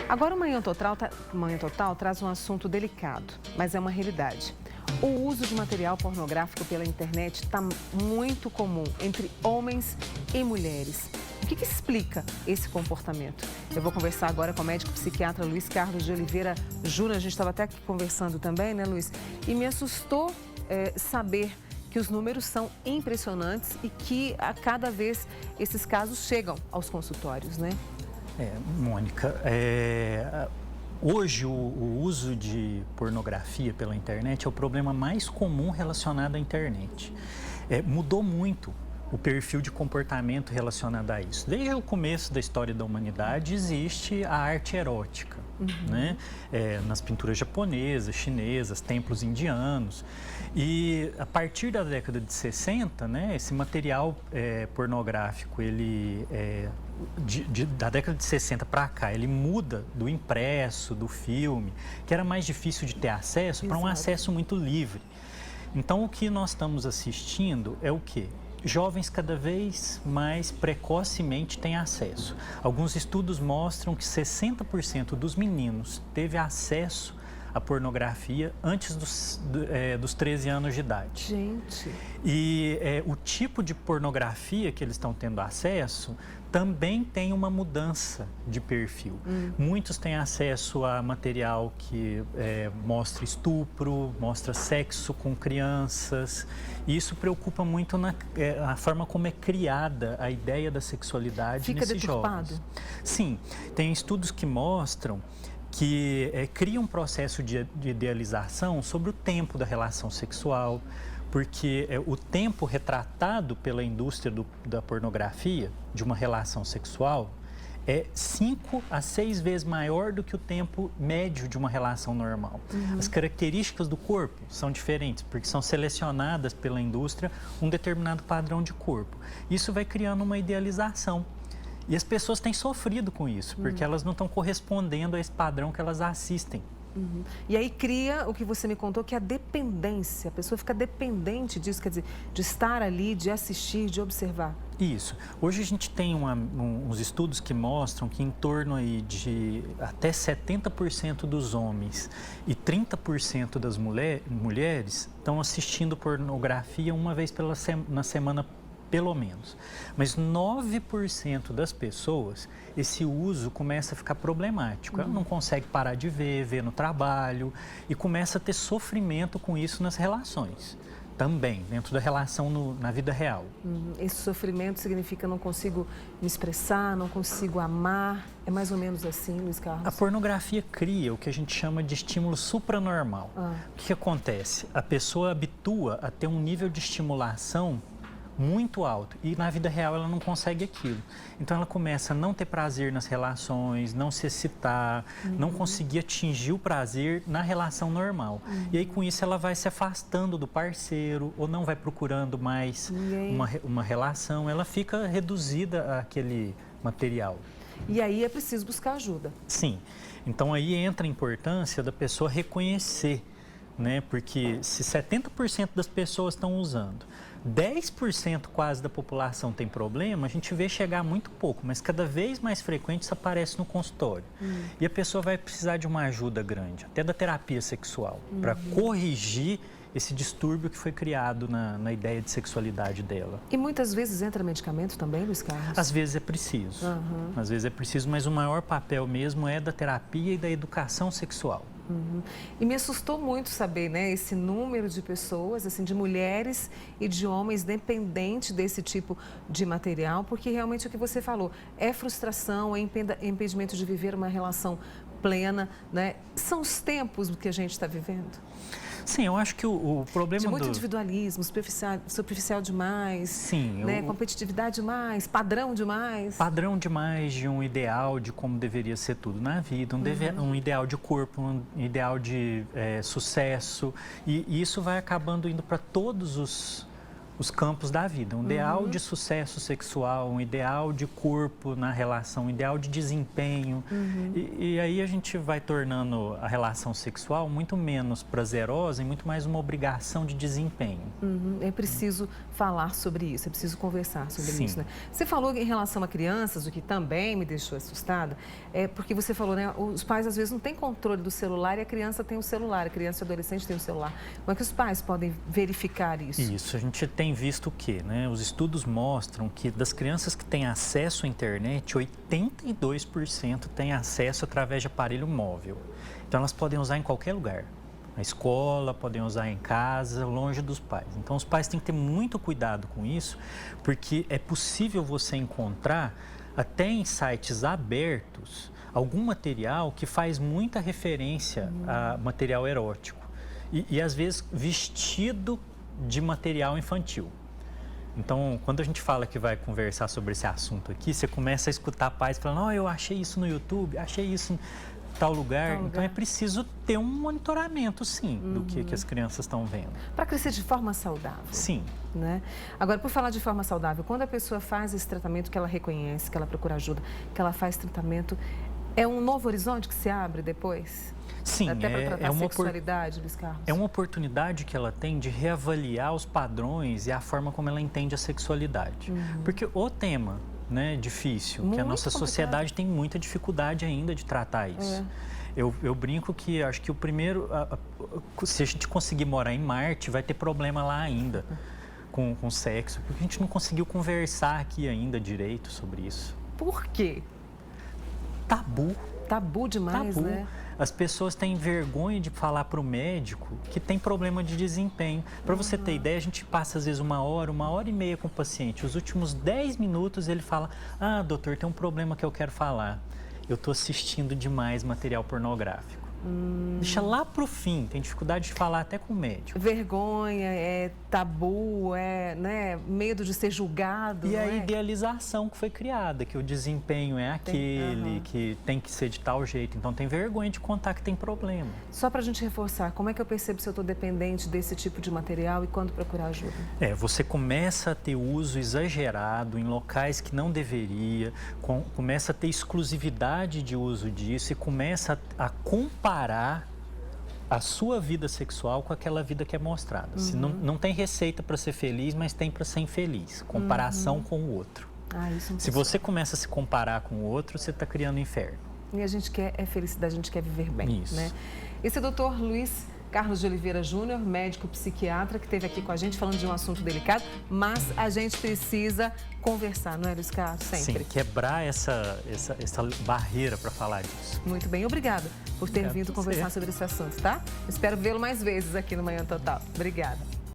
Agora, o Manhã Total traz um assunto delicado, mas é uma realidade. O uso de material pornográfico pela internet está muito comum entre homens e mulheres. O que explica esse comportamento? Eu vou conversar agora com o médico psiquiatra Luiz Carlos de Oliveira Júnior. A gente estava até aqui conversando também, né, Luiz? E me assustou saber que os números são impressionantes e que a cada vez esses casos chegam aos consultórios, né? Mônica, hoje o uso de pornografia pela internet é o problema mais comum relacionado à internet. Mudou muito o perfil de comportamento relacionado a isso. Desde o começo da história da humanidade existe a arte erótica, né? Nas pinturas japonesas, chinesas, templos indianos. E a partir da década de 60, né, esse material pornográfico, ele da década de 60 para cá, ele muda do impresso, do filme, que era mais difícil de ter acesso, para um acesso muito livre. Então, o que nós estamos assistindo é o quê? Jovens cada vez mais precocemente têm acesso. Alguns estudos mostram que 60% dos meninos teve acesso à pornografia antes dos 13 anos de idade. Gente! E o tipo de pornografia que eles estão tendo acesso também tem uma mudança de perfil. Muitos têm acesso a material que mostra estupro, mostra sexo com crianças. E isso preocupa muito na forma como é criada a ideia da sexualidade nesses jovens. Sim, tem estudos que mostram que cria um processo de idealização sobre o tempo da relação sexual, porque o tempo retratado pela indústria da pornografia de uma relação sexual é 5 a 6 vezes maior do que o tempo médio de uma relação normal. As características do corpo são diferentes, porque são selecionadas pela indústria um determinado padrão de corpo. Isso vai criando uma idealização. E as pessoas têm sofrido com isso, porque elas não estão correspondendo a esse padrão que elas assistem. E aí cria o que você me contou, que é a dependência. A pessoa fica dependente disso, quer dizer, de estar ali, de assistir, de observar. Isso. Hoje a gente tem uns estudos que mostram que em torno aí de até 70% dos homens e 30% das mulheres estão assistindo pornografia uma vez na semana, pelo menos. Mas 9% das pessoas, esse uso começa a ficar problemático. Ela não consegue parar de ver no trabalho e começa a ter sofrimento com isso nas relações. Também, dentro da relação na vida real. Esse sofrimento significa não consigo me expressar, não consigo amar. É mais ou menos assim, Luiz Carlos? A pornografia cria o que a gente chama de estímulo supranormal. O que acontece? A pessoa habitua a ter um nível de estimulação muito alto e na vida real ela não consegue aquilo. Então ela começa a não ter prazer nas relações, não se excitar, não conseguir atingir o prazer na relação normal. E aí com isso ela vai se afastando do parceiro ou não vai procurando mais uma relação, ela fica reduzida àquele material. E aí é preciso buscar ajuda. Sim. Então aí entra a importância da pessoa reconhecer, né? Porque se 70% das pessoas estão usando, 10% quase da população tem problema, a gente vê chegar muito pouco, mas cada vez mais frequente isso aparece no consultório. E a pessoa vai precisar de uma ajuda grande, até da terapia sexual, para corrigir esse distúrbio que foi criado na ideia de sexualidade dela. E muitas vezes entra medicamento também, Luiz Carlos? Às vezes é preciso, às vezes é preciso, mas o maior papel mesmo é da terapia e da educação sexual. E me assustou muito saber, né, esse número de pessoas, assim, de mulheres e de homens dependentes desse tipo de material, porque realmente o que você falou é frustração, é impedimento de viver uma relação plena, né? São os tempos que a gente está vivendo. Sim, eu acho que o problema de muito individualismo, superficial demais, sim, né? Competitividade demais, padrão demais. Padrão demais de um ideal de como deveria ser tudo na vida, um ideal de corpo, um ideal de sucesso. E isso vai acabando indo para todos os campos da vida. Um ideal de sucesso sexual, um ideal de corpo na relação, um ideal de desempenho. E aí a gente vai tornando a relação sexual muito menos prazerosa e muito mais uma obrigação de desempenho. É preciso falar sobre isso, é preciso conversar sobre Sim. isso, né? Você falou em relação a crianças, o que também me deixou assustada, porque você falou, né? Os pais às vezes não têm controle do celular e a criança tem o celular, a criança e o adolescente tem o celular. Como é que os pais podem verificar isso? Isso, a gente tem visto o quê, né? Os estudos mostram que das crianças que têm acesso à internet, 82% têm acesso através de aparelho móvel. Então elas podem usar em qualquer lugar. Na escola, podem usar em casa, longe dos pais. Então os pais têm que ter muito cuidado com isso, porque é possível você encontrar até em sites abertos algum material que faz muita referência a material erótico e às vezes vestido de material infantil. Então, quando a gente fala que vai conversar sobre esse assunto aqui, você começa a escutar pais falando: "Oh, eu achei isso no YouTube, achei isso em tal lugar". Então, é preciso ter um monitoramento, sim, do que as crianças estão vendo. Para crescer de forma saudável. Sim. Né? Agora, por falar de forma saudável, quando a pessoa faz esse tratamento, que ela reconhece, que ela procura ajuda, que ela faz tratamento, é um novo horizonte que se abre depois? Sim, até para tratar a sexualidade, Luiz Carlos? É uma oportunidade que ela tem de reavaliar os padrões e a forma como ela entende a sexualidade. Porque o tema, né, difícil, Muito que a nossa complicado. sociedade tem muita dificuldade ainda de tratar isso. Eu brinco que acho que o primeiro, se a gente conseguir morar em Marte, vai ter problema lá ainda com sexo, porque a gente não conseguiu conversar aqui ainda direito sobre isso. Por quê? Tabu. Tabu demais, Tabu. né? As pessoas têm vergonha de falar para o médico que tem problema de desempenho. Para você ter ideia, a gente passa às vezes uma hora e meia com o paciente. Os últimos 10 minutos ele fala: "Ah, doutor, tem um problema que eu quero falar. Eu estou assistindo demais material pornográfico". Deixa lá pro fim, tem dificuldade de falar até com o médico. Vergonha, tabu, né, medo de ser julgado. E não a é? idealização que foi criada, que o desempenho é aquele, que tem que ser de tal jeito. Então tem vergonha de contar que tem problema. Só para a gente reforçar, como é que eu percebo se eu estou dependente desse tipo de material e quando procurar ajuda? Você começa a ter uso exagerado em locais que não deveria, começa a ter exclusividade de uso disso e começa a comparar a sua vida sexual com aquela vida que é mostrada. Se não tem receita para ser feliz, mas tem para ser infeliz. Comparação com o outro. Isso não Se funciona. você começa a se comparar com o outro, você está criando um inferno. E a gente quer felicidade, a gente quer viver bem. Isso. Né? Esse é o Dr. Luiz Carlos de Oliveira Júnior, médico psiquiatra, que esteve aqui com a gente falando de um assunto delicado, mas a gente precisa conversar, não é, Luiz Carlos? Sempre. Sim, quebrar essa barreira para falar disso. Muito bem, obrigada por ter Obrigado vindo a você. conversar sobre esse assunto, tá? Espero vê-lo mais vezes aqui no Manhã Total. Obrigada.